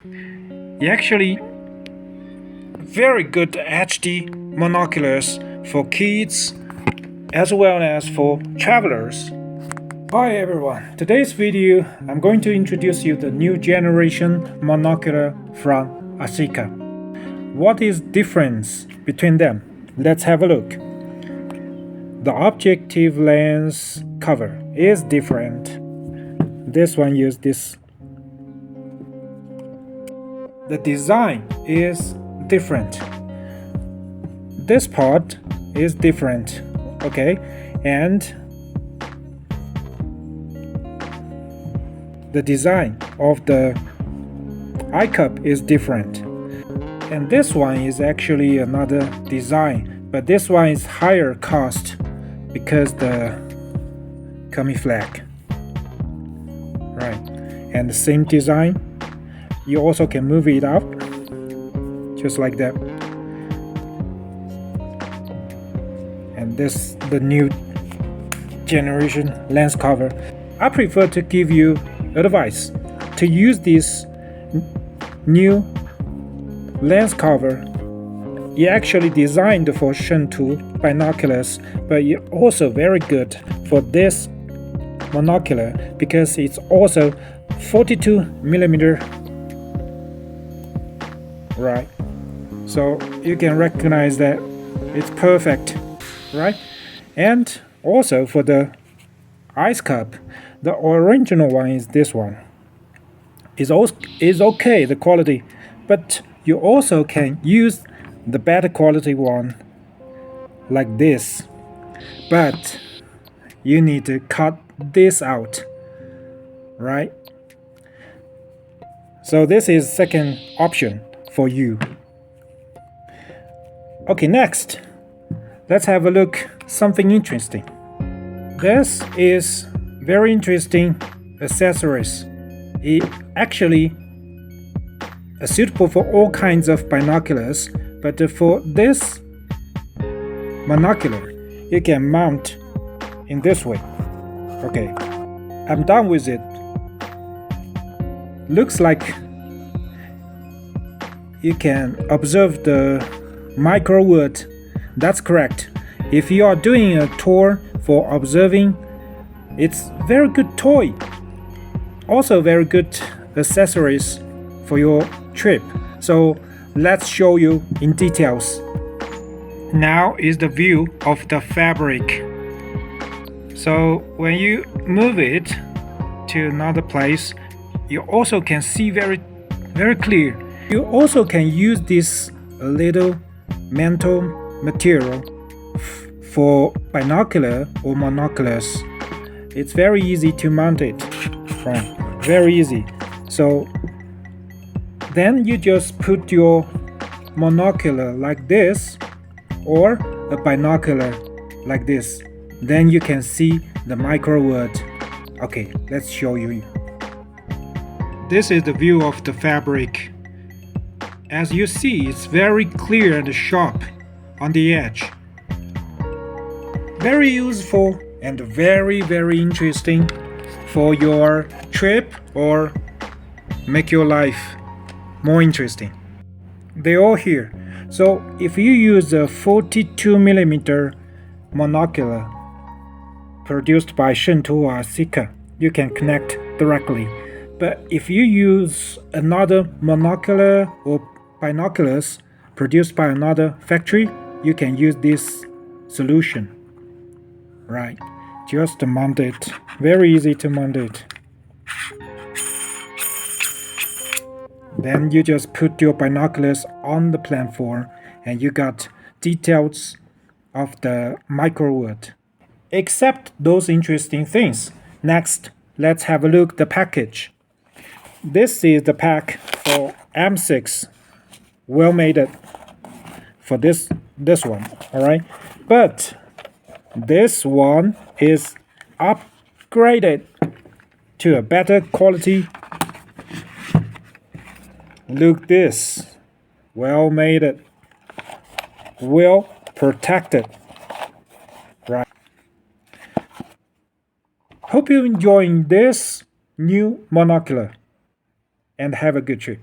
Actually, very good HD monoculars for kids as well as for travelers. Hi everyone, today's video I'm going to introduce you the new generation monocular from Asika. What is difference between them? Let's have a look. The objective lens cover is different. This one uses this. The design is different. This part is different, okay? And the design of the eye cup is different. And this one is actually another design, but this one is higher cost because the camouflage. Right. And the same design. You also can move it up just like that. And this the new generation lens cover. I prefer to give you advice to use this new lens cover. It's actually designed for Shuntu binoculars, but it's also very good for this monocular because it's also 42mm. Right, so you can recognize that it's perfect, right? And also for the ice cup, the original one is this one. Is okay, the quality, but you also can use the better quality one like this, but you need to cut this out, right? So this is second option for you. Okay, next let's have a look something interesting. This is very interesting accessories. It actually suitable for all kinds of binoculars, but for this monocular you can mount in this way. Okay, I'm done with it. Looks like you can observe the micro wood. That's correct. If you are doing a tour for observing, it's very good toy. Also very good accessories for your trip. So let's show you in details. Now is the view of the fabric. So when you move it to another place, you also can see very clear. You also can use this little mantle material for binocular or monoculars. It's very easy to mount it from, very easy. So then you just put your monocular like this or a binocular like this. Then you can see the micro wood. Okay, let's show you. This is the view of the fabric. As you see, it's very clear and sharp on the edge. Very useful and very interesting for your trip or make your life more interesting. They're all here. So if you use a 42mm monocular produced by Shuntu or Asika, you can connect directly. But if you use another monocular or binoculars produced by another factory, you can use this solution. Right, just mount it. Very easy to mount it. Then you just put your binoculars on the platform and you got details of the micro wood. Except those interesting things. Next, let's have a look at the package. This is the pack for M6. Well made for this one, all right? But this one is upgraded to a better quality. Look this, well made, well protected, right? Hope you're enjoying this new monocular and have a good trip.